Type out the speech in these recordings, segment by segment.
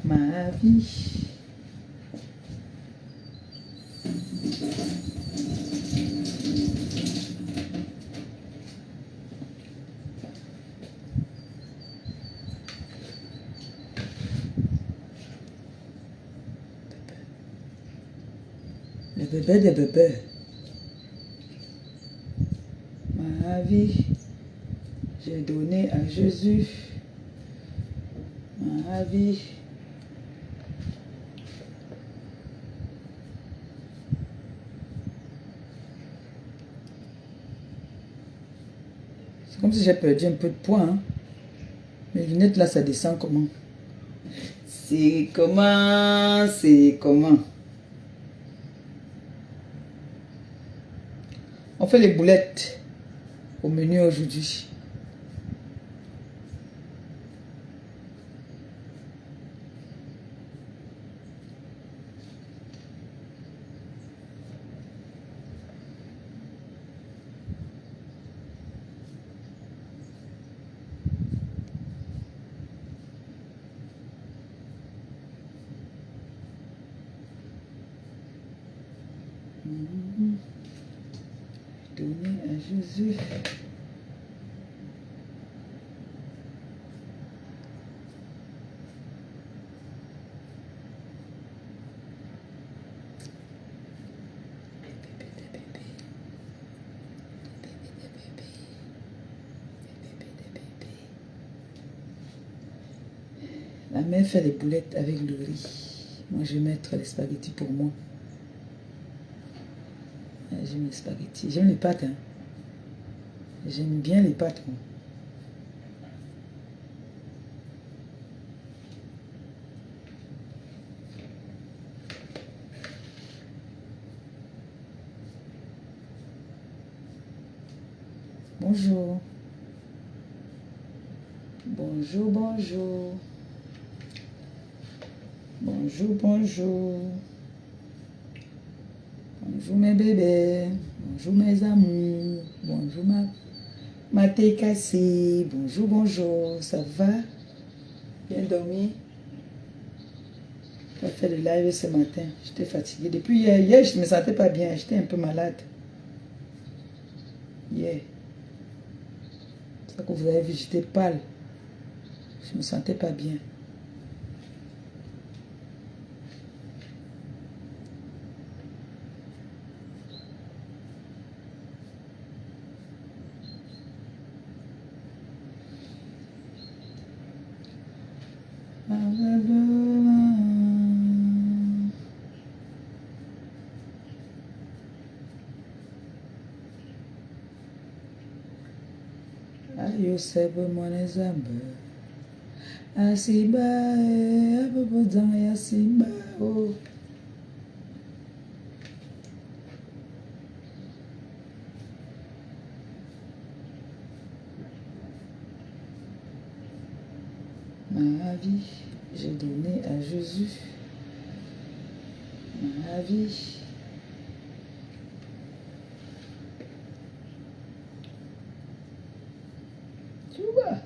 ma vie. Le bébé des bébés. Ma vie, j'ai donné à Jésus. Ma vie. C'est comme si j'ai perdu un peu de poids. Hein. Mes lunettes là, ça descend comment? C'est comment? C'est comment? On fait les boulettes au menu aujourd'hui. Donner à Jésus. La mère fait les boulettes avec le riz. Moi, je vais mettre les spaghettis pour moi. J'aime les spaghettis. J'aime les pâtes. Hein. J'aime bien les pâtes. Moi. Bonjour. Bonjour, bonjour. Bonjour, bonjour. Bonjour mes bébés. Bonjour mes amours. Bonjour ma thé cassée. Bonjour, bonjour. Ça va? Bien dormi? J'ai fait le live ce matin. J'étais fatiguée. Depuis hier, je ne me sentais pas bien. J'étais un peu malade. Hier. C'est ça que vous avez vu, j'étais pâle. Je ne me sentais pas bien. Ayo sebe mwane zambe Asiba Apopo zang ya simba oh. Ma vie, j'ai donné à Jésus. Ma vie. Tu vois?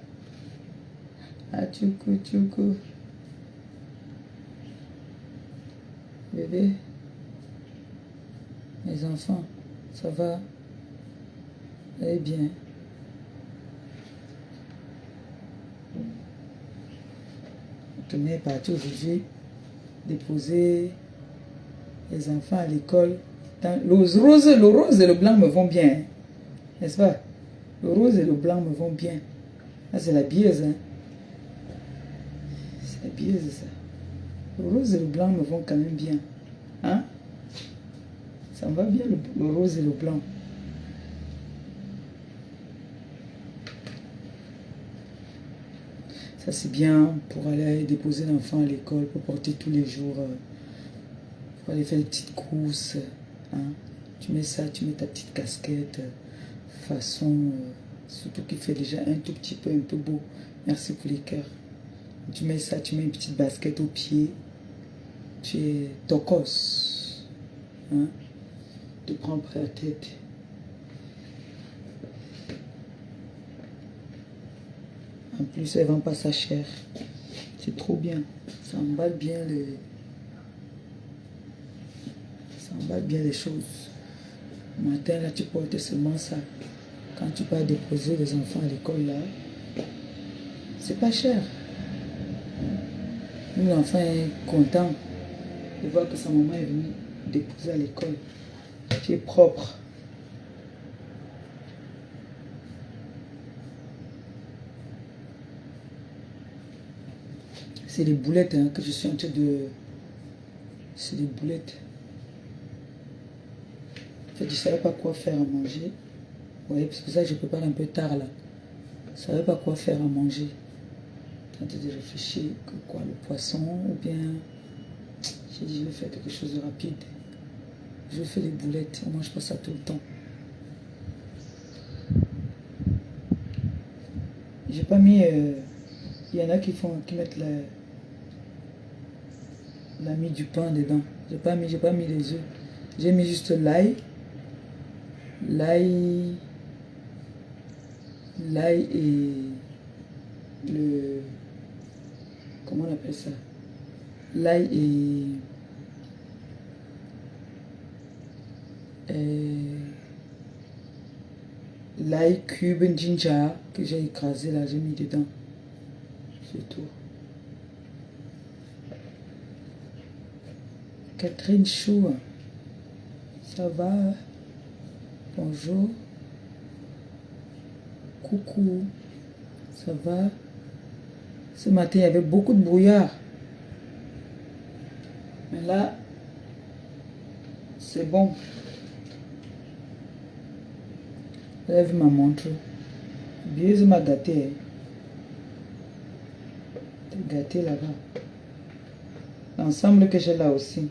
Ah, tchoukou. Bébé. Mes enfants, ça va? Eh bien. On est parti aujourd'hui déposer les enfants à l'école. Le rose et le blanc me vont bien. N'est-ce pas? Le rose et le blanc me vont bien. Là, c'est la bieuse. Hein? C'est la bieuse, ça. Le rose et le blanc me vont quand même bien. Hein? Ça me va bien, le rose et le blanc. Ça, c'est bien pour aller déposer l'enfant à l'école, pour porter tous les jours, pour aller faire des petites courses. Hein? Tu mets ça, tu mets ta petite casquette, façon, surtout qu'il fait déjà un tout petit peu, un peu beau. Merci pour les cœurs. Tu mets ça, tu mets une petite basket au pied. Tu es tocos. Hein? Tu prends près la tête. En plus, elle ne vend pas ça cher. C'est trop bien. Ça emballe bien les choses. Le matin, là, tu portes seulement ça. Quand tu pars déposer les enfants à l'école, là, c'est pas cher. L'enfant est content de voir que sa maman est venue déposer à l'école. Tu es propre. C'est les boulettes hein, que je suis en train de... C'est des boulettes. En fait, je ne savais pas quoi faire à manger. Vous voyez, parce que ça, je prépare un peu tard là. Je ne savais pas quoi faire à manger. Je suis en train de réfléchir que quoi, le poisson ou bien... J'ai dit, je vais faire quelque chose de rapide. Je fais les boulettes, on ne mange pas ça tout le temps. J'ai pas mis... Il y en a qui mettent la mie du pain dedans. J'ai pas mis les œufs. J'ai mis juste l'ail. L'ail et le... Comment on appelle ça? L'ail l'ail cube ginger que j'ai écrasé là, j'ai mis dedans. C'est tout. Catherine Chou, ça va? Bonjour. Coucou, ça va? Ce matin, il y avait beaucoup de brouillard. Mais là, c'est bon. J'ai vu ma montre. Bieuse m'a gâté. T'es gâté là-bas. L'ensemble que j'ai là aussi.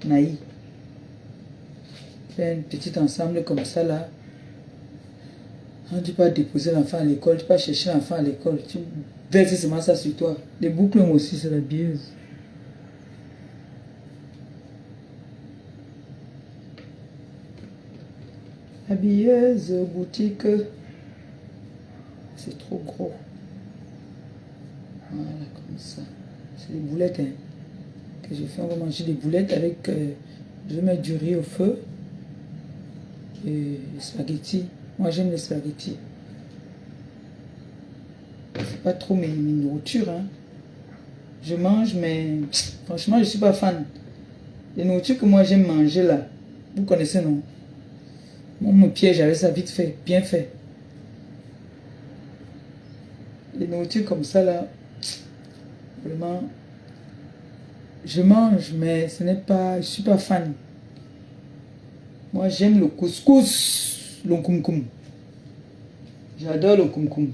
Naï. C'est un petit ensemble comme ça là. Quand tu peux déposer l'enfant à l'école, tu peux chercher l'enfant à l'école, tu verses seulement ça sur toi. Les boucles moi aussi, c'est la bieuse. La bieuse boutique. C'est trop gros. Voilà, comme ça. C'est des boulettes hein, que j'ai fait. On va manger des boulettes avec... je vais mettre du riz au feu. Et les spaghettis. Moi, j'aime les spaghettis. C'est pas trop mes nourritures. Hein. Je mange, mais franchement, je ne suis pas fan. Les nourritures que moi, j'aime manger là. Vous connaissez, non? Moi, mon piège avec ça vite fait, bien fait. Les nourritures comme ça là, vraiment, je mange, mais ce n'est pas, je ne suis pas fan. Moi, j'aime le couscous, le koum-koum. J'adore le koum-koum.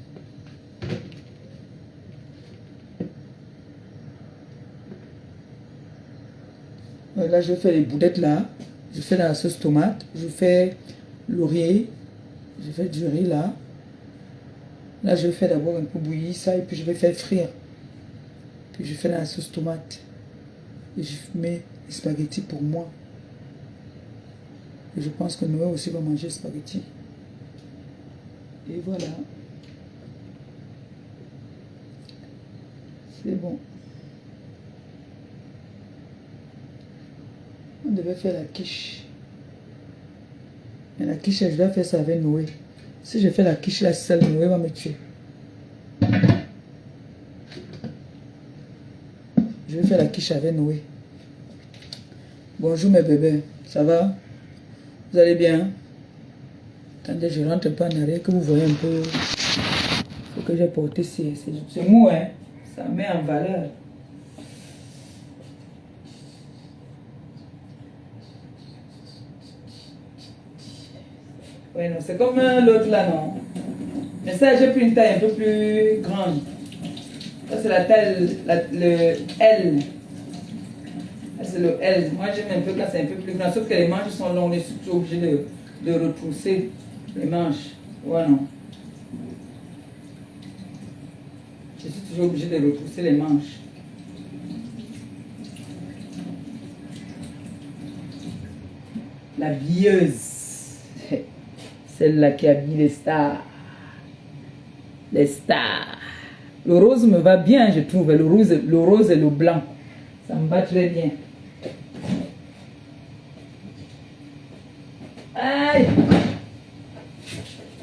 Là, je fais les boulettes là. Je fais la sauce tomate. Je fais laurier. Je fais du riz là. Là, je fais d'abord un peu bouillir ça et puis je vais faire frire. Puis je fais la sauce tomate. Et je mets les spaghettis pour moi. Et je pense que Noé aussi va manger spaghetti. Et voilà. C'est bon. On devait faire la quiche. Mais la quiche, je dois faire ça avec Noé. Si je fais la quiche là seule, Noé va me tuer. Je vais faire la quiche avec Noé. Bonjour mes bébés. Ça va? Vous allez bien? Attendez, je rentre un peu en arrière que vous voyez un peu. Il faut que j'ai porté c'est mou, hein? Ça met en valeur. Oui, non, c'est comme l'autre là, non? Mais ça, j'ai pris une taille un peu plus grande. Ça, c'est la taille, le L. C'est le L. Moi, j'aime un peu quand c'est un peu plus grand. Sauf que les manches sont longues. On est surtout obligé de retrousser les manches. Ouais, non. Je suis toujours obligé de retrousser les manches. La bieuse. Celle-là qui habille les stars. Les stars. Le rose me va bien, je trouve. Le rose et le blanc. Ça me va très bien. Aïe!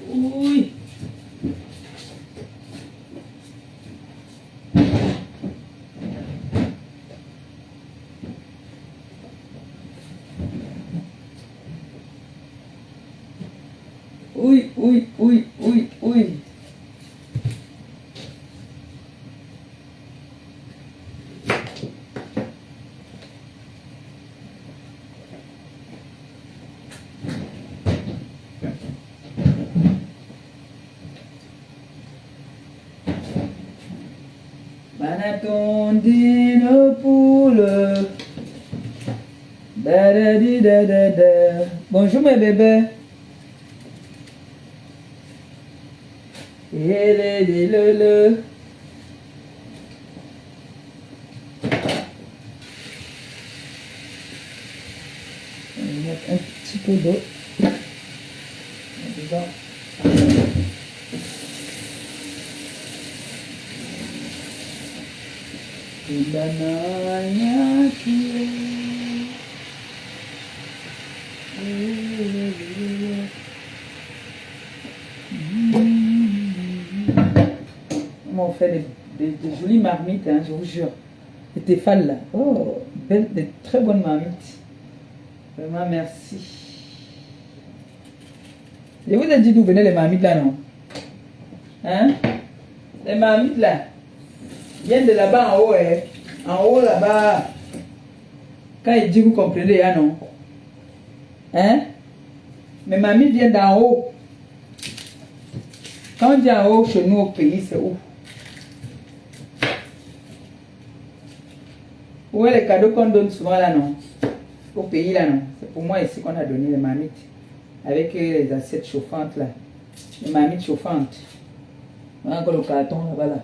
Oui! Oui, oui, oui, oui, oui. Manatondine poule. Da da di da da da. Bonjour mes bébés. Le. On va mettre un petit peu d'eau dedans. On fait des jolies marmites, hein, je vous jure. Et tes fans là. Oh, des très bonnes marmites. Vraiment, merci. Je vous ai dit d'où venaient les marmites là, non? Hein? Les marmites là viennent de là-bas en haut, hein? En haut là-bas. Quand il dit, vous comprenez, hein, non? Hein? Mes marmites viennent d'en haut. Quand on dit en haut, chez nous au pays, c'est où? Où est les cadeaux qu'on donne souvent là, non? Au pays là, non? C'est pour moi ici qu'on a donné les marmites. Avec les assiettes chauffantes là. Les marmites chauffantes. Voilà encore le carton là-bas là.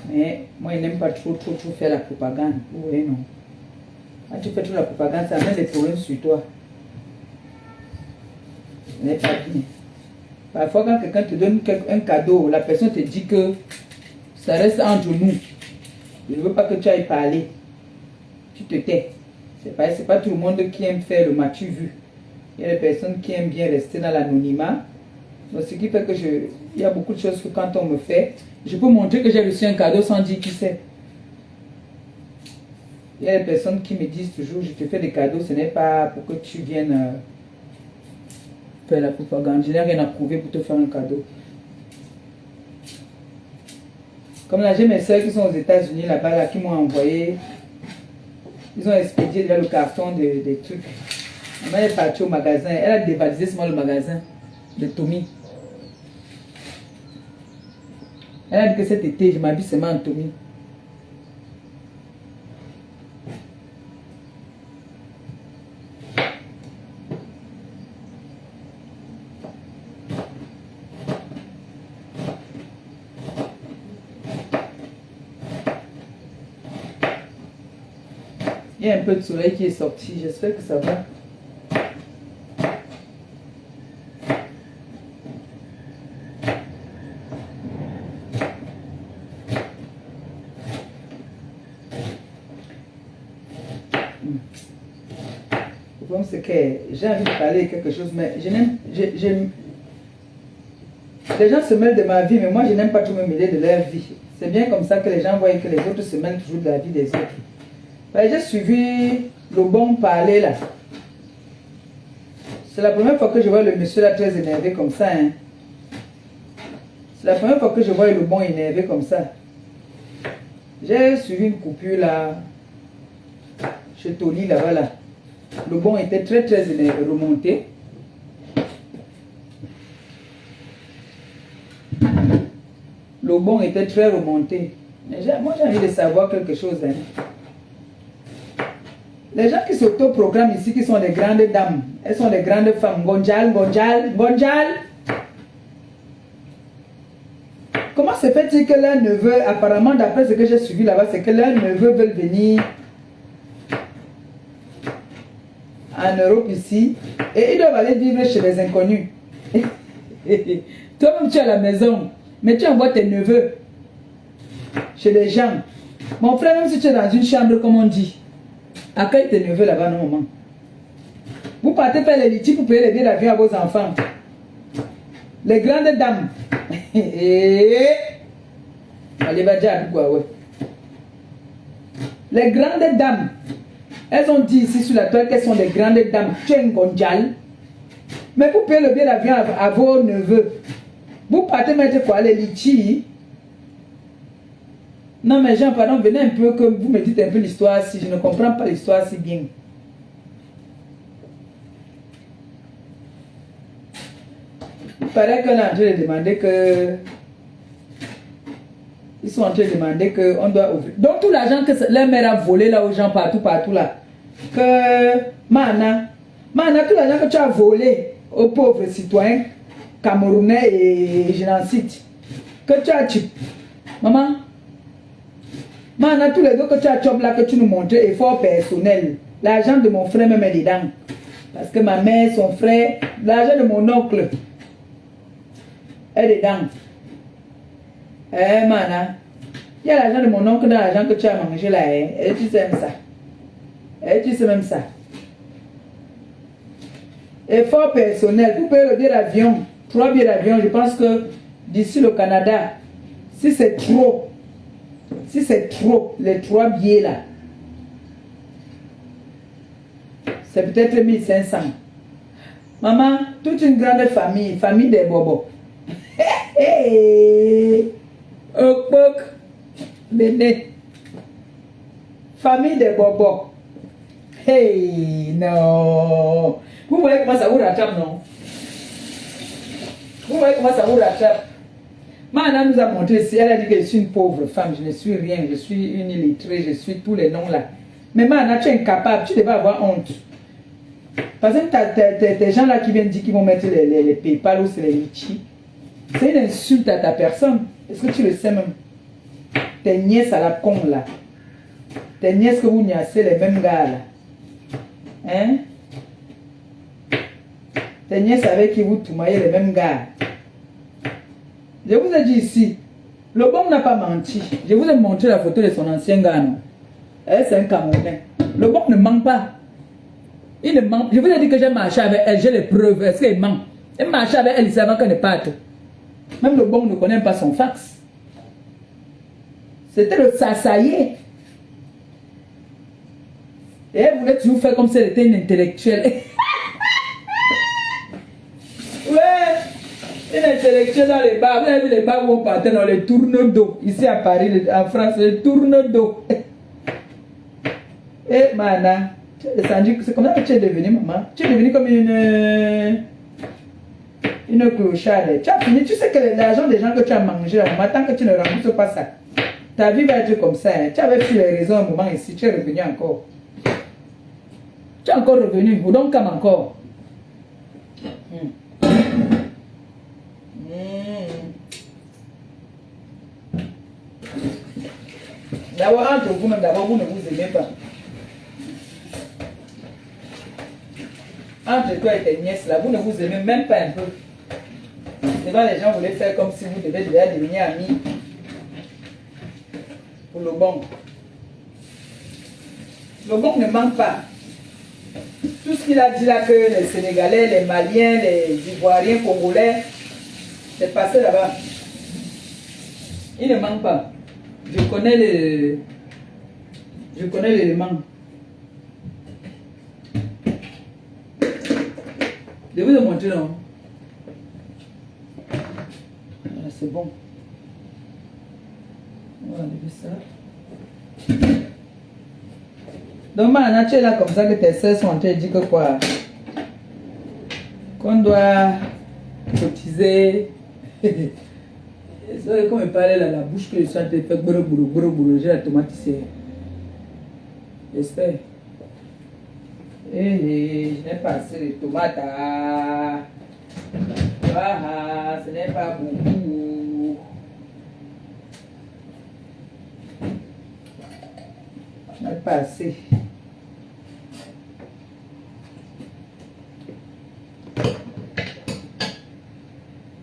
Mais moi, je n'aime pas trop faire la propagande. Vous voyez, non? Quand tu fais trop la propagande, ça met des problèmes sur toi. Ce n'est pas bien. Parfois, quand quelqu'un te donne un cadeau, la personne te dit que ça reste entre nous. Je ne veux pas que tu ailles parler. Tu te tais. C'est pas tout le monde qui aime faire le m'as-tu vu. Il y a des personnes qui aiment bien rester dans l'anonymat. Donc, ce qui fait que il y a beaucoup de choses que quand on me fait, je peux montrer que j'ai reçu un cadeau sans dire qui c'est. Il y a des personnes qui me disent toujours, je te fais des cadeaux, ce n'est pas pour que tu viennes faire la propagande. Je n'ai rien à prouver pour te faire un cadeau. Comme là, j'ai mes soeurs qui sont aux États-Unis là-bas, là, qui m'ont envoyé. Ils ont expédié déjà le carton des trucs. Maman est partie au magasin. Elle a dévalisé seulement le magasin de Tommy. Elle a dit que cet été, je m'habille seulement en Tommy. Il y a un peu de soleil qui est sorti. J'espère que ça va. Le problème, c'est que j'ai envie de parler de quelque chose, mais je n'aime. Les gens se mêlent de ma vie, mais moi, je n'aime pas trop me mêler de leur vie. C'est bien comme ça que les gens voient que les autres se mêlent toujours de la vie des autres. J'ai suivi le bon parler là. C'est la première fois que je vois le monsieur là très énervé comme ça. Hein. C'est la première fois que je vois le bon énervé comme ça. J'ai suivi une coupure là. Chez Tony là-bas là. Le bon était très énervé, remonté. Le bon était très remonté. Moi j'ai envie de savoir quelque chose. Hein. Les gens qui s'auto-programment ici, qui sont des grandes dames, elles sont des grandes femmes. Gonjal. Comment se fait-il que leurs neveux, apparemment d'après ce que j'ai suivi là-bas, c'est que leurs neveux veulent venir en Europe ici, et ils doivent aller vivre chez les inconnus. Toi-même, tu es à la maison, mais tu envoies tes neveux chez les gens. Mon frère, même si tu es dans une chambre, comme on dit, accueille tes neveux là-bas, non, maman. Vous partez faire les litiges pour payer les billets d'avion à vos enfants. Les grandes dames. Allez, va dire à quoi, ouais. Les grandes dames. Elles ont dit ici sur la toile qu'elles sont des grandes dames. Tu es un gondjal. Mais pour payer le billet d'avion à vos neveux, vous partez mettre quoi, les litiges. Non, mais Jean, pardon, venez un peu que vous me dites un peu l'histoire si je ne comprends pas l'histoire si bien. Il paraît qu'on est en train de demander que... Ils sont en train de demander qu'on doit ouvrir. Donc tout l'argent que leur mère a volé là aux gens partout là. Que Mana, tout l'argent que tu as volé aux pauvres citoyens camerounais et je n'en cite. Que tu as tué. Maman, Mana, tous les deux que tu as tué là que tu nous montres, effort personnel. L'argent de mon frère me met dedans. Parce que ma mère, son frère, l'argent de mon oncle est dedans. Mana, il y a l'argent de mon oncle dans l'argent que tu as mangé là, et tu sais même ça. Et tu sais même ça. Effort personnel, pour payer le billet d'avion, 3 billets d'avion, je pense que d'ici le Canada, si c'est trop, les 3 billets là, c'est peut-être 1500. Maman, toute une grande famille, famille des bobos. Okpok, Béné. Famille des bobos. Hey, non. Vous voyez comment ça vous rattrape, non? Vous voyez comment ça vous rattrape? Mana nous a montré ici, elle a dit que je suis une pauvre femme, je ne suis rien, je suis une illettrée, je suis tous les noms là. Mais Mana, tu es incapable, tu devais avoir honte. Parce que tes gens là qui viennent dire qu'ils vont mettre les PayPal ou c'est les litchis. C'est une insulte à ta personne. Est-ce que tu le sais même? Tes nièces à la con là. Tes nièces que vous niassez les mêmes gars là. Hein? Tes nièces avec qui vous toumaillez les mêmes gars. Je vous ai dit ici, le bon n'a pas menti. Je vous ai montré la photo de son ancien gars, non? C'est un Camerounais. Le bon ne ment pas. Il ne ment. Je vous ai dit que j'ai marché avec elle, j'ai les preuves. Est-ce qu'il ment? Elle marchait avec elle, il savait qu'elle ne parte. Même le bon ne connaît pas son fax. C'était le sassaillé. Et elle voulait toujours faire comme si elle était une intellectuelle. Ouais, une intellectuelle dans les bars. Vous avez vu les bars où on partait dans les tourneaux d'eau. Ici à Paris, en France, les tourneaux d'eau. Et Mana, tu es descendu, c'est comme ça que tu es devenue, maman. Tu es devenue comme une clocharde. Tu as fini, tu sais que l'argent des gens que tu as mangé, maman, tant que tu ne rembourses pas ça, ta vie va être comme ça. Hein. Tu avais pris les raisons un moment ici, tu es revenu encore. Tu es encore revenu, ou donc comme encore. D'abord, entre vous-même, d'abord, vous ne vous aimez pas. Entre toi et tes nièces, là, vous ne vous aimez même pas un peu. Devant les gens, vous voulez faire comme si vous devez déjà devenir amis. Pour le bon. Le bon ne manque pas. Tout ce qu'il a dit là, que les Sénégalais, les Maliens, les Ivoiriens, Congolais, c'est passé là-bas. Il ne manque pas. Je connais l'élément. Je vais vous le montrer, non? Voilà, c'est bon. On va enlever ça. Donc, maintenant, tu es là comme ça que tes soeurs sont en train de dire que quoi? Qu'on doit cotiser. C'est comme il parlait là, la bouche que je suis en train de faire bourou, j'ai la tomate ici. J'espère. Je n'ai pas assez de tomates. Ah, ce n'est pas beaucoup. Je n'ai pas assez.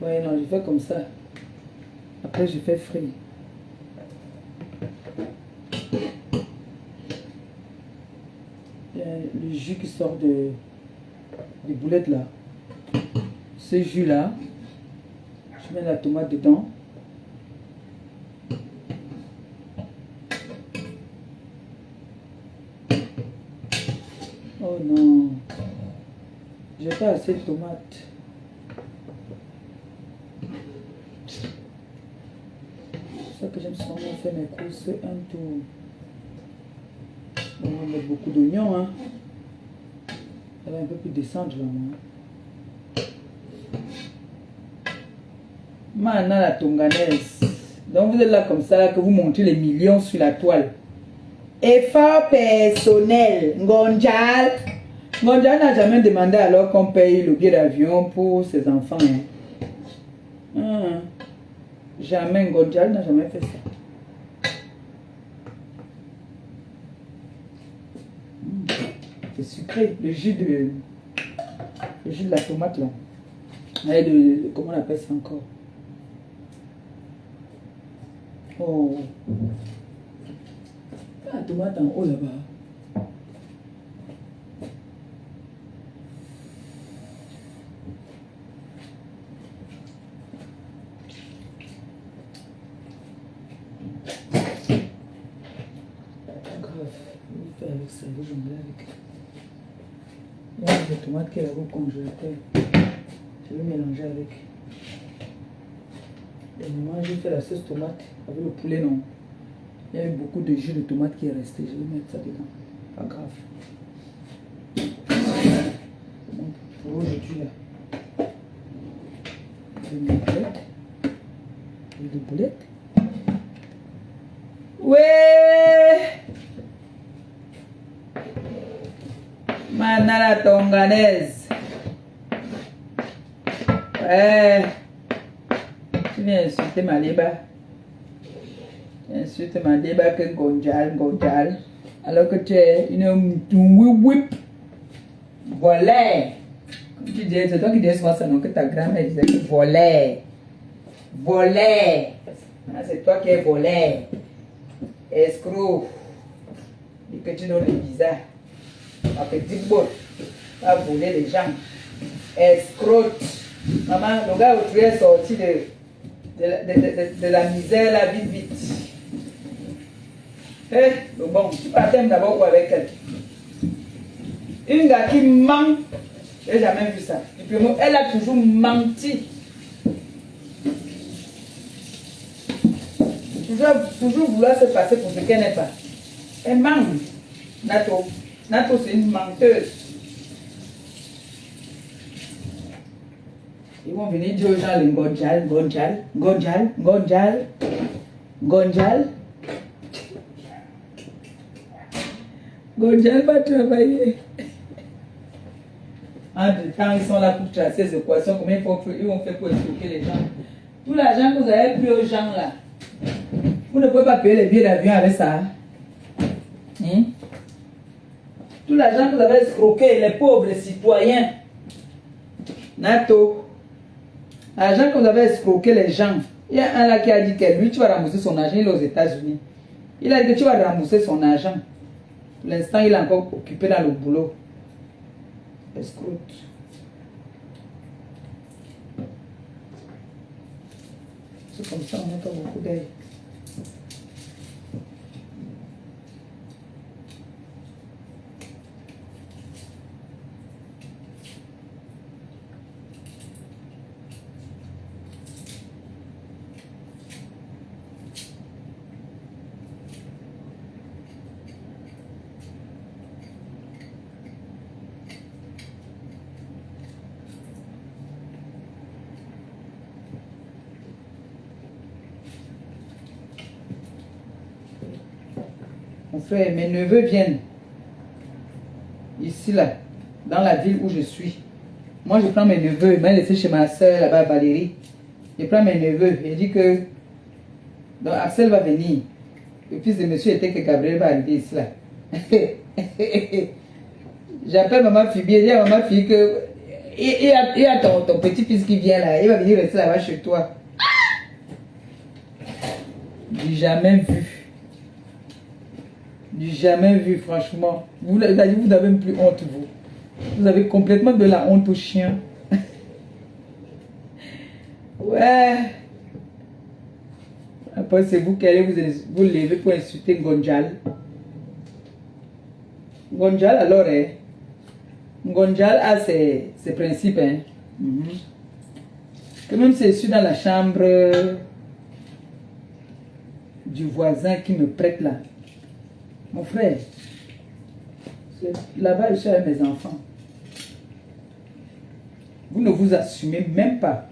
Ouais, non, je fais comme ça. Après, je fais frit. Il y a le jus qui sort des boulettes là. Ce jus là, je mets la tomate dedans. Oh non, j'ai pas assez de tomates. C'est ça que j'aime souvent faire mes courses un tour. On va mettre beaucoup d'oignons, hein. Elle va un peu plus descendre là, moi. Maintenant la tonganaise. Donc vous êtes là comme ça, là, que vous montrez les millions sur la toile. Effort personnel. Ngonjal. Ngonjal n'a jamais demandé alors qu'on paye le billet d'avion pour ses enfants. Hein. Jamais. Ngonjal n'a jamais fait ça. C'est sucré. Le jus de la tomate là. Et comment on appelle ça encore? Oh. La tomate en haut là-bas. Grave. Je vais faire avec ça. Je vais jongler avec. Il y a des tomates qui est là au congélateur. Je vais mélanger avec. Et moi, j'ai fait la sauce tomate avec le poulet, non. Il y a eu beaucoup de jus de tomate qui est resté. Je vais mettre ça dedans. Pas grave. Donc, pour aujourd'hui, là. Je vais mettre des boulettes. Ouais! Maintenant, la tonganaise. Ouais. Tu viens insulter ma débat. Tu insultes ma débat que Gonjal. Alors que tu es une whip. Volet. Comme tu dis, c'est toi qui dis souvent ça, non? Que ta grand-mère disait que volet. Volet. C'est toi qui es volet. Escroc. Et que tu donnes le visa. Ma petite botte. Va voler les gens. Escroc. Maman, le gars où tu es sorti de la misère, là, vite. Eh, bon, tu partais d'abord quoi avec elle? Une gars qui ment, j'ai jamais vu ça. Et puis, elle a toujours menti. Toujours vouloir se passer pour ce qu'elle n'est pas. Elle ment. Nato, c'est une menteuse. Ils vont venir dire aux gens les Gonjal. Gonjal va travailler. Entre temps, ils sont là pour tracer ces équations. Combien ils vont faire pour expliquer les gens? Tout l'argent que vous avez pris aux gens là, vous ne pouvez pas payer les billets d'avion avec ça. Tout l'argent que vous avez escroqué, les pauvres citoyens. Nato. L'argent que vous avez escroqué les gens. Il y a un là qui a dit que lui, tu vas rembourser son argent. Il est aux États-Unis. Il a dit que tu vas rembourser son argent. Pour l'instant, il est encore occupé dans le boulot. Escroque. C'est comme ça, on n'a pas beaucoup d'œil. Mon frère, mes neveux viennent ici, là, dans la ville où je suis. Moi, je prends mes neveux, je vais laisser chez ma soeur, là-bas, Valérie. Je prends mes neveux et dis que donc Axel va venir. Le fils de monsieur était que Gabriel va arriver ici, là. J'appelle maman Fibi et dis à maman Fibi que il y a ton petit-fils qui vient là, il va venir rester là-bas chez toi. Du jamais vu. Du jamais vu, franchement. Vous n'avez même plus honte, vous. Vous avez complètement de la honte au chien. Ouais. Après, c'est vous qui allez vous lever pour insulter Ngonjal. Ngonjal, alors, Ngonjal a ses principes. Hein. Que même si je suis dans la chambre du voisin qui me prête là. Mon frère, là-bas, je suis avec mes enfants. Vous ne vous assumez même pas.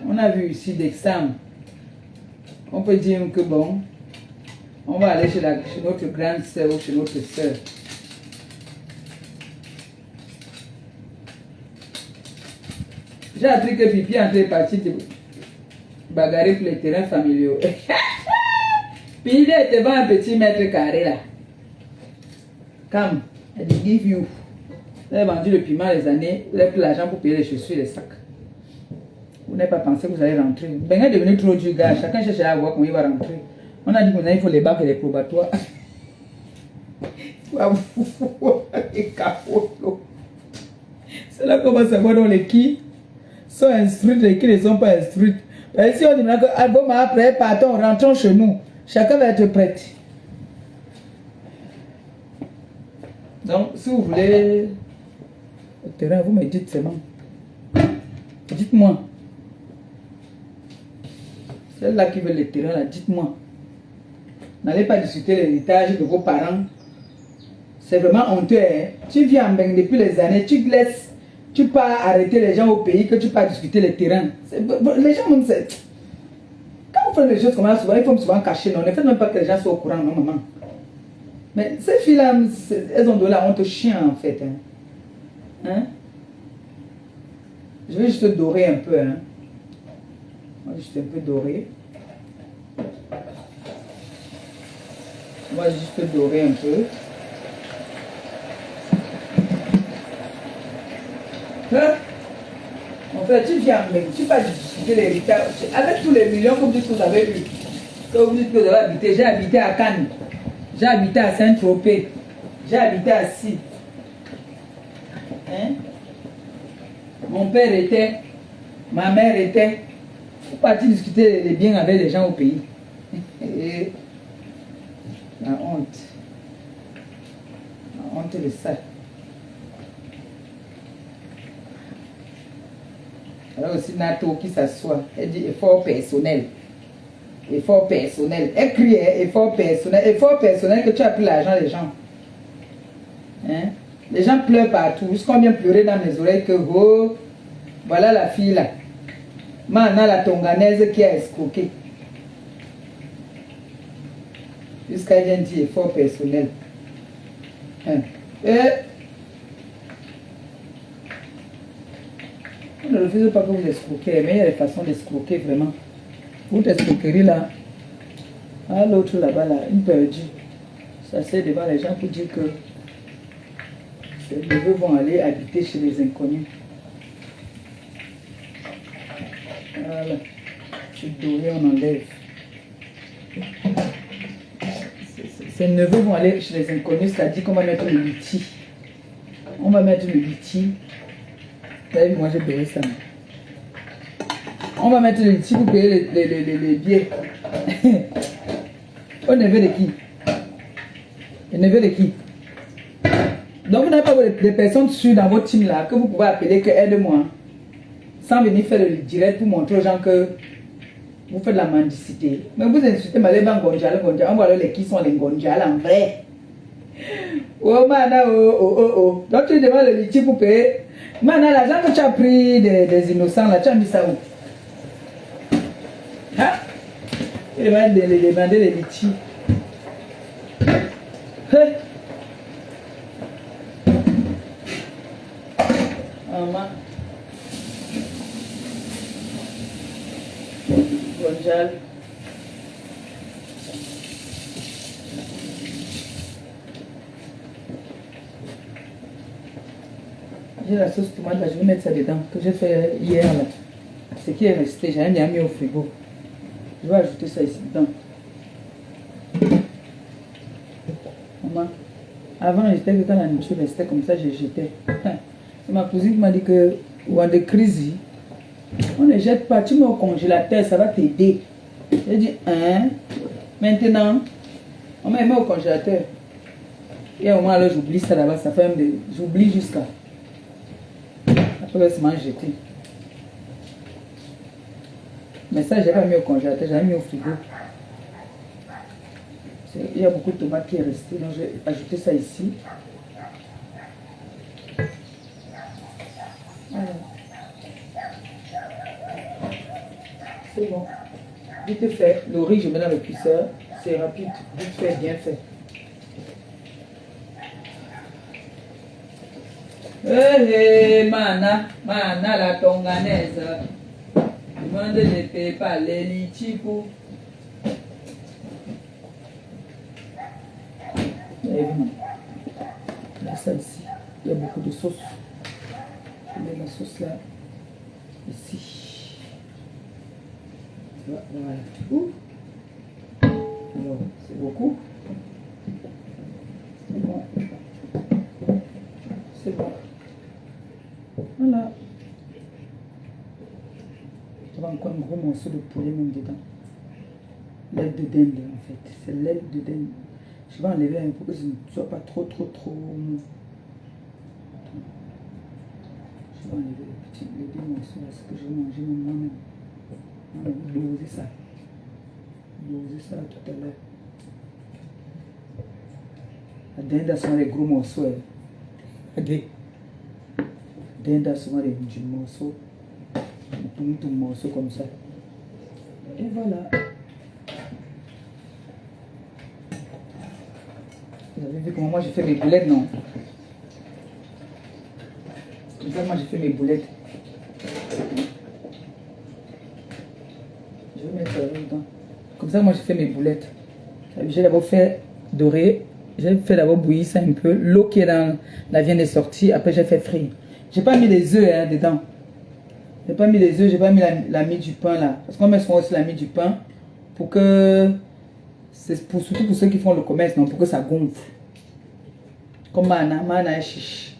On a vu ici d'examen. On peut dire que bon, on va aller chez notre grande soeur ou chez notre soeur. J'ai appris que Pipi est en train de partir de bagarrer pour les terrains familiaux. Puis il est devant un petit mètre carré là. Come, I give you. Vous avez vendu le piment les années, vous avez pris l'argent pour payer les chaussures et les sacs. Vous n'avez pas pensé que vous allez rentrer. Ben est devenu trop dur, gars. Chacun cherche à voir comment il va rentrer. On a dit qu'il faut les bacs et les probatoires. C'est là qu'on va savoir dans les qui sont instruites et qui ne sont pas instruites. Et si on dit que bon, après, partons, rentrons chez nous. Chacun va être prêt. Donc, si vous voulez le terrain, vous me dites seulement. Dites-moi. Celle-là qui veut le terrain, là, dites-moi. N'allez pas discuter l'héritage de vos parents. C'est vraiment honteux. Hein? Tu viens en Beng depuis les années, tu laisses, tu pars arrêter les gens au pays que tu pars discuter les terrains. Les gens même c'est. Quand vous faites les choses comme ça, souvent, il faut souvent cacher. Non, ne faites même pas que les gens soient au courant, non, maman. Mais ces filles-là, elles ont de la honte au chien, en fait. Hein? Je vais juste dorer un peu. Hein? Moi, juste un peu dorer. On va juste dorer un peu. Hein? En fait, tu viens, mais tu vas discuter l'héritage. Avec tous les millions que vous avez eu, que vous dites que vous avez habité, j'ai habité à Cannes, j'ai habité à Saint-Tropez, j'ai habité à Si. Hein? Mon père était, ma mère était. Vous partez discuter les biens avec les gens au pays. Et la honte. La honte de ça. Alors aussi Nato qui s'assoit, elle dit effort personnel. Effort personnel. Elle crie effort personnel. Effort personnel que tu as pris l'argent des gens. Hein? Les gens pleurent partout. Jusqu'à bien pleurer dans mes oreilles que oh, voilà la fille là. Maintenant la tonganaise qui a escroqué. Jusqu'à bien dire effort personnel. Hein? Et on ne refuse pas que vous escroquez, mais il y a des façons d'escroquer vraiment. Votre escroquerie là, à l'autre là-bas, là, une perdue. Ça c'est devant les gens pour dire que ces neveux vont aller habiter chez les inconnus. Voilà. C'est doré, on enlève. Ces neveux vont aller chez les inconnus, c'est-à-dire qu'on va mettre le liti. On va mettre le liti. Vous avez vu, moi j'ai payé ça. On va mettre le liti pour payer les billets. Au neveu de qui? Le neveu de qui? Donc vous n'avez pas des personnes sûres dans votre team là que vous pouvez appeler que aide-moi. Sans venir faire le direct pour montrer aux gens que vous faites de la mendicité. Mais vous insultez Maléba Ngonjal, on voit les qui sont les Ngonjal en vrai. Oh mana oh. Donc tu demandes le liti pour payer. Mana l'argent que tu as pris des innocents là, tu as mis ça où? Hein? Il va demander les litis. Maman. Ngonjal. J'ai la sauce tomate là, je vais mettre ça dedans, que j'ai fait hier là. Ce qui est resté, j'avais bien mis au frigo. Je vais ajouter ça ici dedans. Maman, avant j'étais que quand la nourriture restait comme ça, je jetais. C'est ma cousine qui m'a dit que, ou en de crise, on ne jette pas, tu mets au congélateur, ça va t'aider. J'ai dit, hein? Maintenant, on m'a mis au congélateur. Et au moins, alors j'oublie ça là-bas, ça fait j'oublie jusqu'à. Après, c'est mal jeté. Mais ça, je n'ai pas mis au congélateur, j'avais mis au frigo. Il y a beaucoup de tomates qui est resté, donc je vais ajouter ça ici. Voilà. C'est bon. Vite fait, le riz, je mets dans le cuisseur. C'est rapide, vite fait, bien fait. Hé, mana la tonganaise. Demande les pépas, les litchis pour. Là, ça ici, il y a beaucoup de sauce. Je mets la sauce là, ici. Voilà. Alors, c'est beaucoup. C'est bon. C'est bon. Voilà. Tu vas encore un gros morceau de poulet même dedans. L'aile de dinde en fait. C'est l'aile de dinde. Je vais enlever un peu pour que ce ne soit pas trop mou. Je vais enlever les deux morceaux là, ce que je vais manger moi-même. On va doser ça. Doser ça tout à l'heure. La dinde sont les gros morceaux. Regardez. Dinde sont les petits morceaux. Tout morceau comme ça. Et voilà. Vous avez vu comment moi j'ai fait mes boulettes, non? Comme ça, moi j'ai fait mes boulettes. Je vais mettre ça dedans. Comme ça, moi j'ai fait mes boulettes. J'ai d'abord fait dorer. J'ai fait d'abord bouillir ça un peu. L'eau qui est dans la viande est sortie. Après, j'ai fait frire. J'ai pas mis les œufs hein, dedans. J'ai pas mis les œufs. J'ai pas mis la mie du pain là. Parce qu'on met souvent aussi la mie du pain. Pour que. C'est surtout pour ceux qui font le commerce, non? Pour que ça gonfle. Comme Mana est chiche.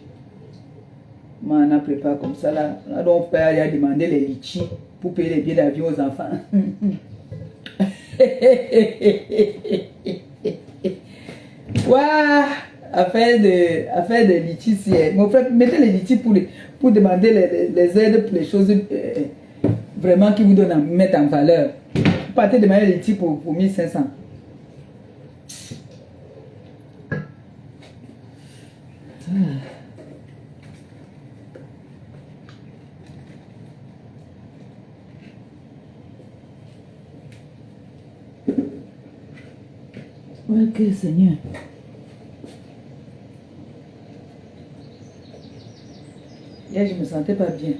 Mana prépare comme ça là. Là, donc, père il a demandé les litchis pour payer les billets d'avion aux enfants. Waouh! Affaire de litchis, mon frère, mettez les litchis pour demander les aides pour les choses vraiment qui vous donnent à mettre en valeur. Vous partez demander les litchis pour 1500. Ok, Seigneur. Hier, je me sentais pas bien.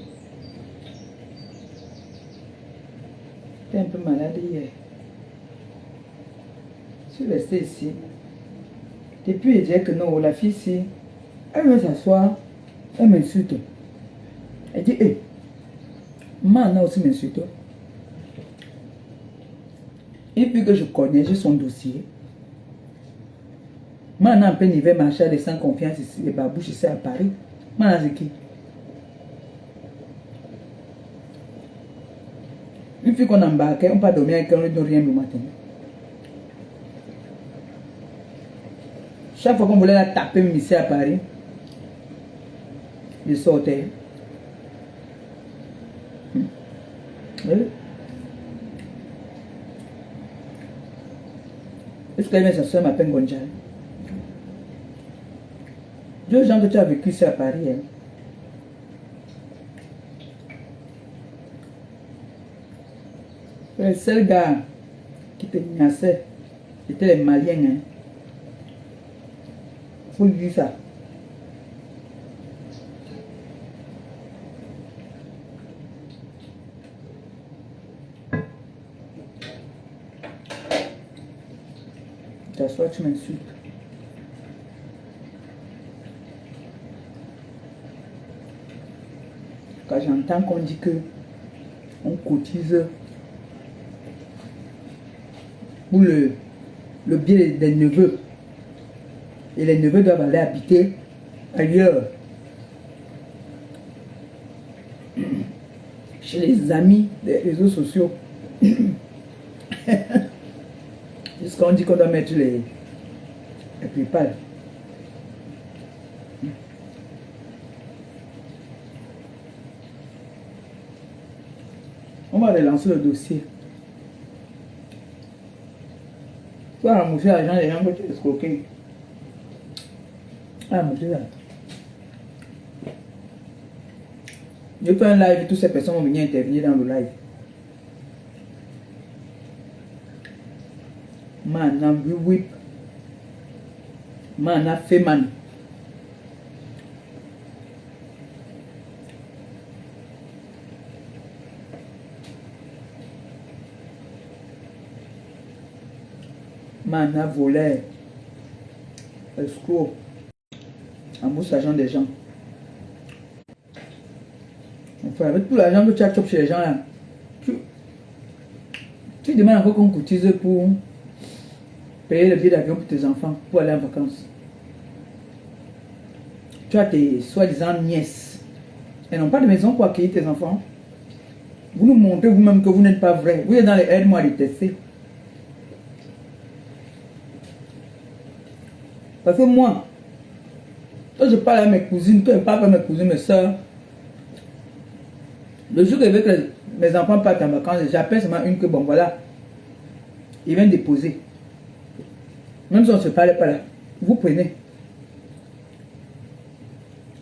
J'étais un peu malade hier. Je suis restée ici. Depuis, elle disait que non, la fille ici, elle veut s'asseoir, elle m'insulte. Elle dit, hé, maman aussi m'insulte. Et puis que je connais, j'ai son dossier. Maman, en peine, il va marcher avec sans confiance ici, les babouches ici à Paris. Maman, c'est qui? Une fille qu'on embarquait, on ne peut pas dormir avec elle, on ne donne rien le matin. Chaque fois qu'on voulait la taper ici à Paris, je sortais. Oui. Est-ce qu'elle met sa soeur m'appelle Gonjal? Deux gens que tu as vécu ici à Paris. Hein. Le seul gars qui te menaçait, c'était les Maliens. Hein. Faut lui dire ça. T'assois, tu m'insultes. Quand j'entends qu'on dit que on cotise pour le bien des neveux. Et les neveux doivent aller habiter ailleurs. Chez les amis des réseaux sociaux. Jusqu'on dit qu'on doit mettre les PayPal. On va relancer le dossier. Tu vas rembourser l'argent des gens que tu as escroqués. Ah, mon Dieu. Je fais un live, toutes ces personnes vont venir intervenir dans le live. Man, I'm whip. Man, I fait man. Man, I volé. Escroc. Embauche l'argent des gens. Enfin, avec tout l'argent que tu as chopé chez les gens là, tu demandes encore qu'on cotise pour payer le billet d'avion pour tes enfants, pour aller en vacances. Tu as tes soi-disant nièces. Elles n'ont pas de maison pour accueillir tes enfants. Vous nous montrez vous-même que vous n'êtes pas vrai. Vous êtes dans les aides-moi à détester. Parce que moi, quand je parle à mes cousines, quand je parle à mes cousines, mes soeurs, le jour que je veux que mes enfants partent en vacances, j'appelle seulement une que bon voilà, ils viennent déposer. Même si on ne se parlait pas là, vous prenez.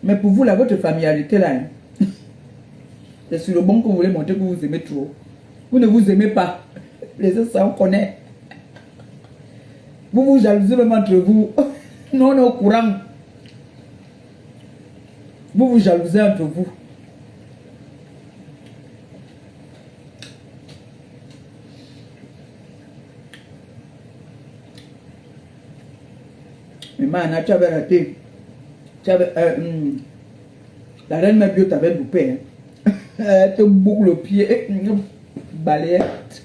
Mais pour vous, là, votre familiarité là, hein, c'est sur le bon que vous voulez montrer que vous vous aimez trop. Vous ne vous aimez pas. Les autres, ça on connaît. Vous vous jalousez même entre vous. Nous, on est au courant. Vous vous jalousez entre vous. Mais maintenant, tu avais raté. Tu avais, la reine Mabio t'avait loupé. Hein. Elle te boucle le pied. Balayette.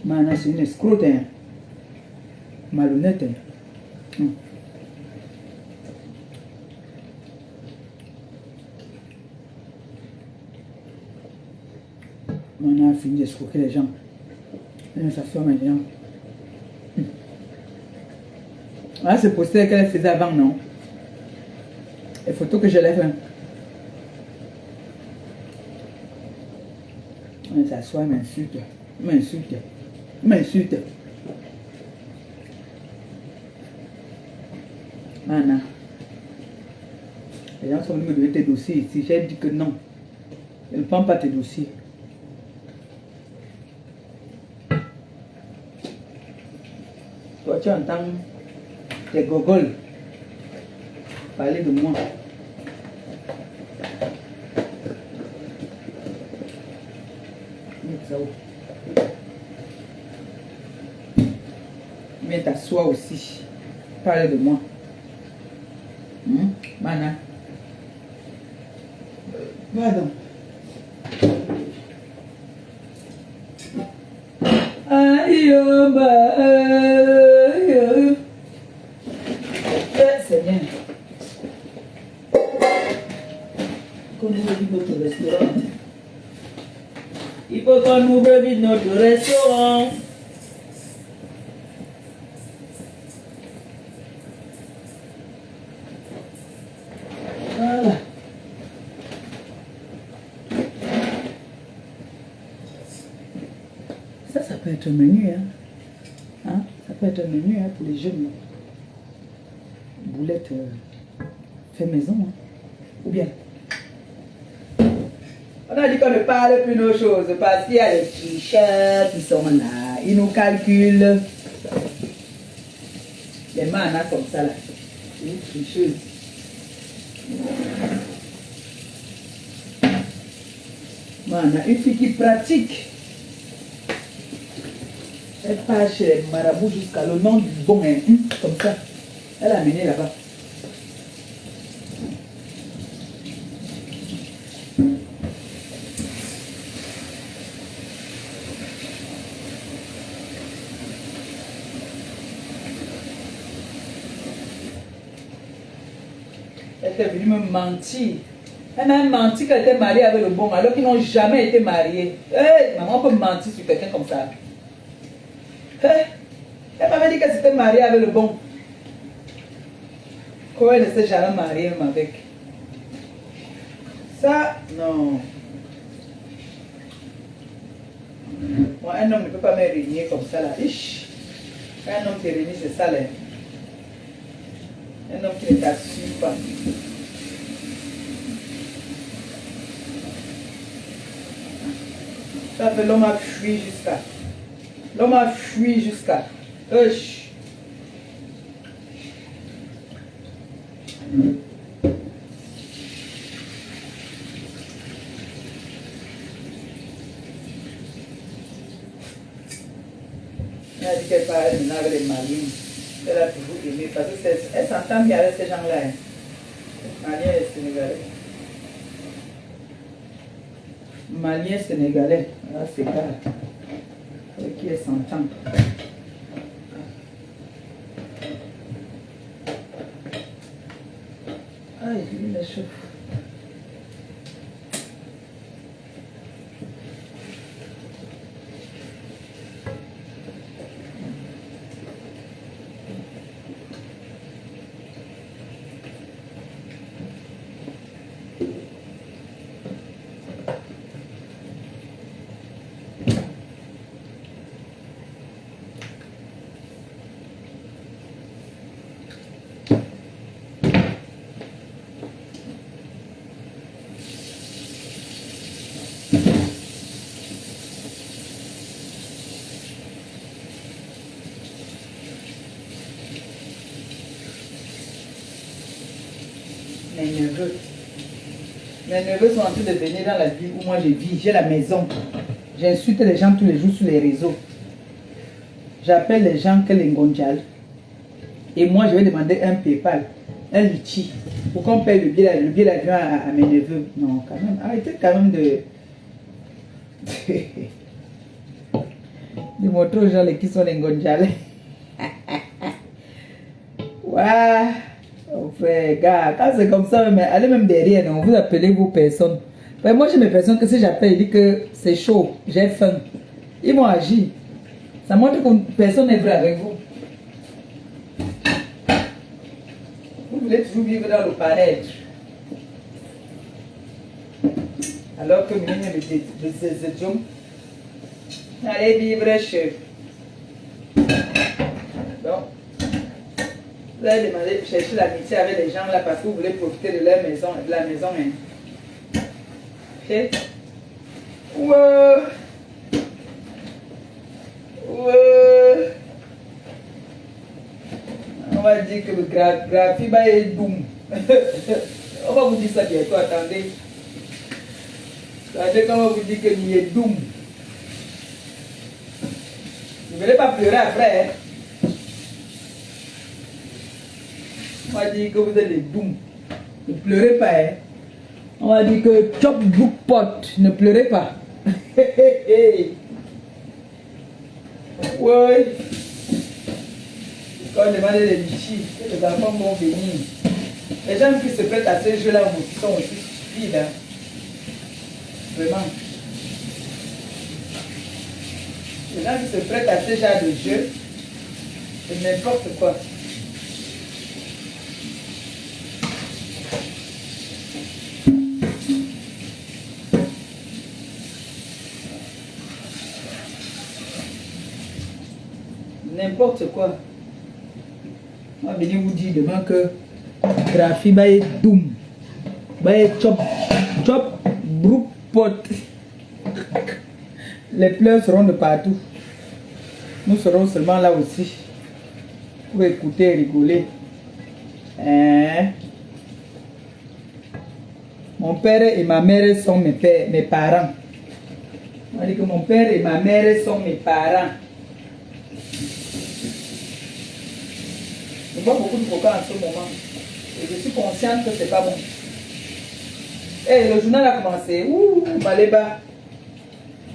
Maintenant, c'est une escroque. Hein. Malhonnête. Hein. On a fini d'escroquer les gens. Et ça fait maintenant. Ah, c'est poster qu'elle faisait avant, non? Les photos que je l'ai fait. On s'assoit, m'insulte. M'insulte. M'insulte. Mana. Les gens sont venus me donner tes dossiers ici. J'ai dit que non. Je ne prends pas tes dossiers. Toi, tu entends tes gogoles parler de moi. Viens t'asseoir aussi. Parler de moi. Mana. Pardon. Aïe, c'est bien. Qu'on ouvre vite notre restaurant. Il faut qu'on ouvre vite notre restaurant. Voilà. Ça peut être un menu, hein. Ça peut être un menu hein, pour les jeunes. Boulette fait maison, hein. Ou bien. On a dit qu'on ne parle plus nos choses parce qu'il y a les t-shirts qui sont là. Ils nous calculent. Les manas comme ça là. Une tricheuse. Mana, une fille qui pratique. Elle part chez les marabouts jusqu'à le nom du bon, hein, comme ça. Elle a amené là-bas. Elle est venue me mentir. Elle m'a menti qu'elle était mariée avec le bon, alors qu'ils n'ont jamais été mariés. Hey, maman peut mentir sur quelqu'un comme ça. Hey, elle m'avait dit qu'elle s'était mariée avec le bon. Comment elle ne s'est jamais mariée même avec. Ça, non. Moi, un homme ne peut pas me régner comme ça là. Ich. Un homme qui réunit, c'est ça là. Un homme qui ne t'assure pas. Ça fait l'homme a fui jusqu'à. L'homme a fui jusqu'à. Hush. Elle a dit qu'elle parlait maintenant avec les mariés. Elle a toujours aimé parce qu'elle s'entend bien avec ces gens-là. Hein. Malien et Sénégalais. Malien Sénégalais. Là, c'est clair. Avec qui elle s'entend. Aïe, il est chaud. Mes neveux sont en train de venir dans la ville où moi je vis. J'ai la maison. J'insulte les gens tous les jours sur les réseaux. J'appelle les gens que les Ngonjal. Et moi, je vais demander un PayPal, un litchi, pour qu'on paye le billet d'avion à mes neveux. Non, quand même. Arrêtez quand même de montrer aux gens qui sont les Ngonjal. Waouh! Oh frère, gars, quand c'est comme ça, mais allez même derrière, non, vous appelez vos personnes. Ouais, moi, j'ai mes personnes que si j'appelle, ils disent que c'est chaud, j'ai faim. Ils vont agir. Ça montre que personne n'est vrai avec vous. Vous voulez toujours vivre dans le paraître. Alors que nous de ces hommes, allez vivre chez. Donc, vous allez demander de chercher l'amitié avec les gens là parce que vous voulez profiter de leur maison, de la maison. Hein. Ok? Ouais. Ouais. On va dire que le graphie est doom. On va vous dire ça bientôt, attendez. Attendez qu'on va vous dire que il est doom. Ne venez pas pleurer après. Hein. On va dire que vous êtes les doom. Ne pleurez pas. Hein. On va dire que chop book pot. Ne pleurez pas. Ouais. Quand on demande les lichis, les enfants vont venir. Les gens qui se prêtent à ce jeu-là aussi sont aussi stupides. Hein. Vraiment. Les gens qui se prêtent à ce genre de jeu, c'est n'importe quoi. N'importe quoi. On va venir vous dire demain que Graphie va être doom. Va être chop, brook pot. Les pleurs seront de partout. Nous serons seulement là aussi. Pour écouter et rigoler. Hein? Mon père et ma mère sont mes parents. On va dire que mon père et ma mère sont mes parents. Je bois beaucoup de coca en ce moment. Et je suis consciente que c'est pas bon. Et le journal a commencé. Ouh, Baléba.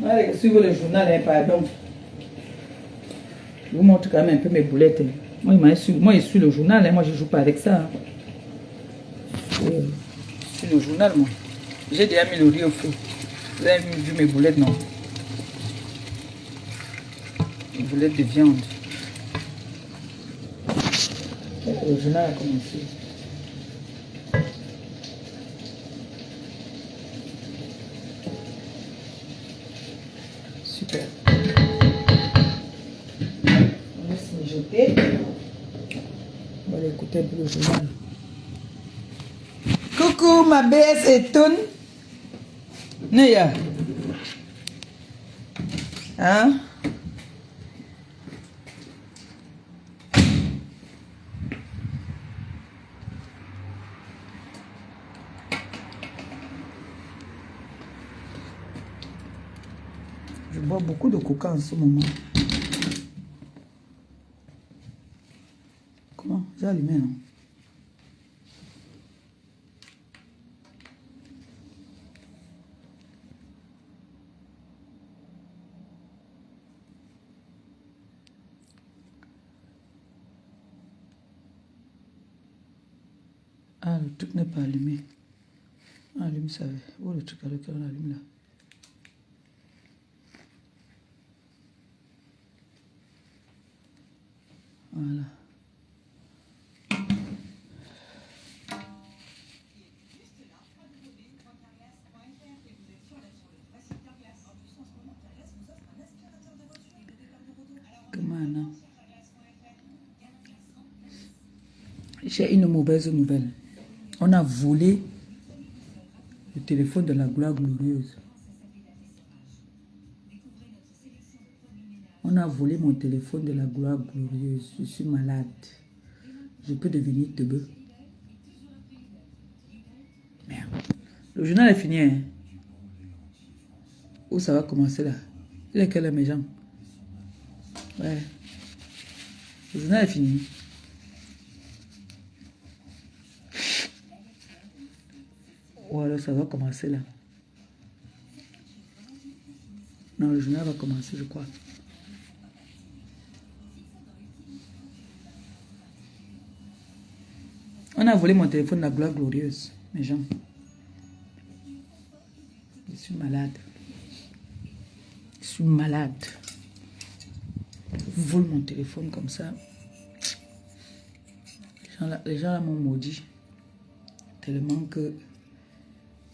Allez, suivre le journal, hein, pardon. Je vous montre quand même un peu mes boulettes. Moi, je suis le journal, hein. Moi, je joue pas avec ça. Hein. Je suis le journal, moi. J'ai déjà mis le riz au feu. Vous avez vu mes boulettes, non? Les boulettes de viande. Le journal a commencé. Super. On va se mijoter. On va aller écouter un peu le journal. Coucou ma BS et Toun. Neya. Hein? Je bois beaucoup de coca en ce moment. Comment? J'ai allumé, non? Ah, le truc n'est pas allumé. Allume ça. Oh, le truc avec lequel on allume là. Voilà. Comment? J'ai une mauvaise nouvelle. On a volé le téléphone de la gloire glorieuse. On a volé mon téléphone de la gloire glorieuse. Je suis malade. Je peux devenir teubeux. Merde. Le journal est fini. Hein? Où ça va commencer là? Il est quelle heure, mes gens? Ouais. Le journal est fini. Ou alors ça va commencer là. Non, le journal va commencer, je crois. On a volé mon téléphone de la gloire glorieuse, mes gens. Je suis malade. Je suis malade. Vous volez mon téléphone comme ça. Les gens là m'ont maudit. Tellement que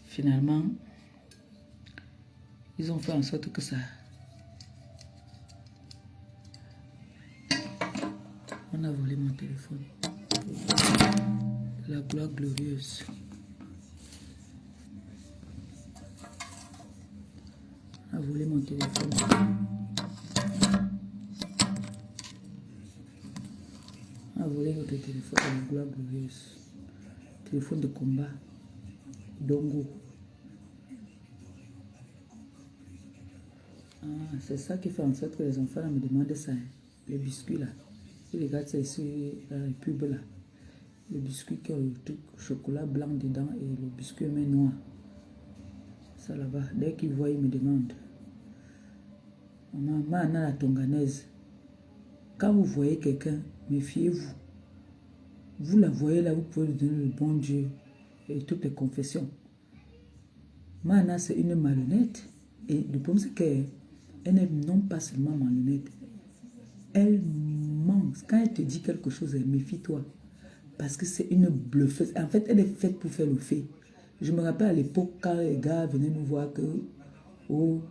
finalement, ils ont fait en sorte que ça... On a volé mon téléphone. La gloire glorieuse. On a volé mon téléphone. On a volé notre téléphone de la gloire glorieuse. Téléphone de combat. Dongo. Ah, c'est ça qui fait en sorte que les enfants là, me demandent ça. Hein. Les biscuits là. Ils regardent ça ici, les pubs là. Le biscuit qui a le truc chocolat blanc dedans et le biscuit main noir. Ça là-bas. Dès qu'ils voient, ils me demandent. Maman, Anna la tonganaise. Quand vous voyez quelqu'un, méfiez-vous. Vous la voyez là, vous pouvez lui donner le bon Dieu et toutes les confessions. Mana, c'est une malhonnête. Et le problème, c'est qu'elle n'est non pas seulement malhonnête. Elle ment. Quand elle te dit quelque chose, méfie-toi. Parce que c'est une bluffeuse. En fait, elle est faite pour faire le fait. Je me rappelle à l'époque, quand les gars venaient nous voir que, oh,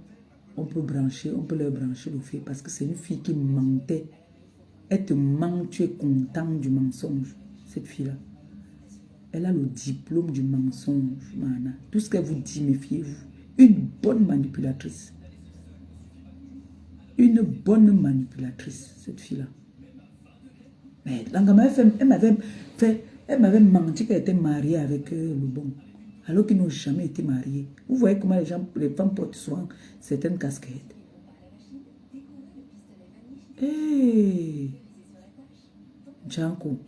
on peut leur brancher le fait. Parce que c'est une fille qui mentait. Elle te ment, tu es content du mensonge, cette fille-là. Elle a le diplôme du mensonge, Mana. Tout ce qu'elle vous dit, méfiez-vous. Une bonne manipulatrice. Une bonne manipulatrice, cette fille-là. Mais elle m'avait menti qu'elle était mariée avec le bon. Alors qu'ils n'ont jamais été mariés. Vous voyez comment les femmes portent souvent certaines casquettes. Hey! Django.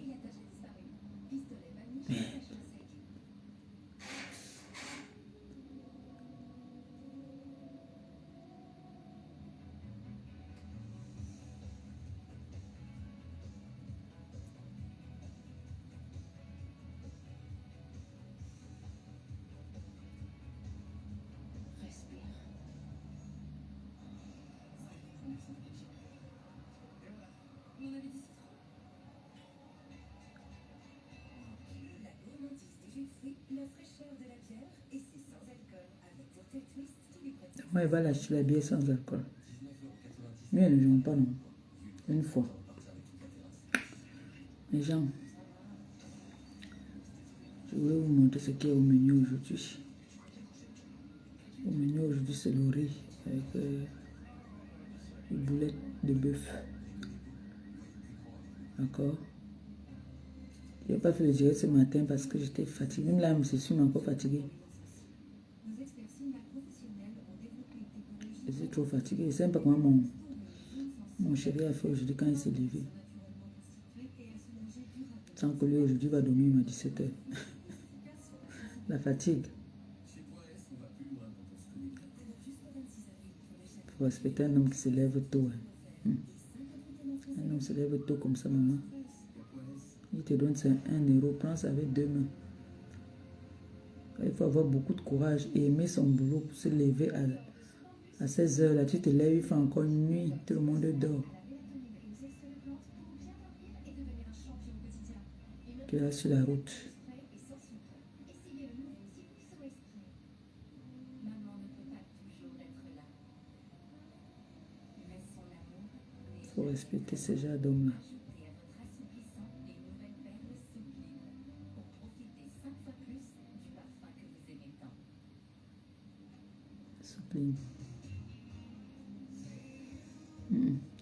Moi, il va lâcher la bière sans alcool. Nous, ils ne jouons pas, non. Une fois. Les gens, je voulais vous montrer ce qu'il y a au menu aujourd'hui. Au menu aujourd'hui, c'est le riz avec des boulettes de bœuf. D'accord? Je n'ai pas fait le direct ce matin parce que j'étais fatiguée. Même là, je suis encore fatiguée. Je suis trop fatiguée. Je ne sais pas comment mon chéri a fait aujourd'hui quand il s'est levé. Sans que lui aujourd'hui va dormir à 17h. La fatigue. Il faut respecter un homme qui se lève tôt. Un homme se lève tôt comme ça, maman. Il te donne 1 euro, prends ça avec 2 mains. Il faut avoir beaucoup de courage et aimer son boulot pour se lever à 16h. Là, tu te lèves, il fait encore nuit, tout le monde dort. Tu es là sur la route. Il faut respecter ce genre d'homme-là.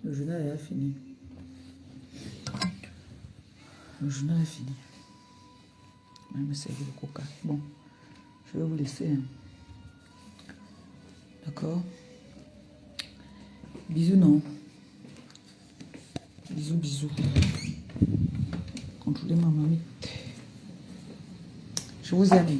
Le journal est fini. Le journal est fini. Je vais me servir le coca. Bon, je vais vous laisser. D'accord? Bisous, non? Bisous, bisous. Contrôlez ma mamie. Je vous aime.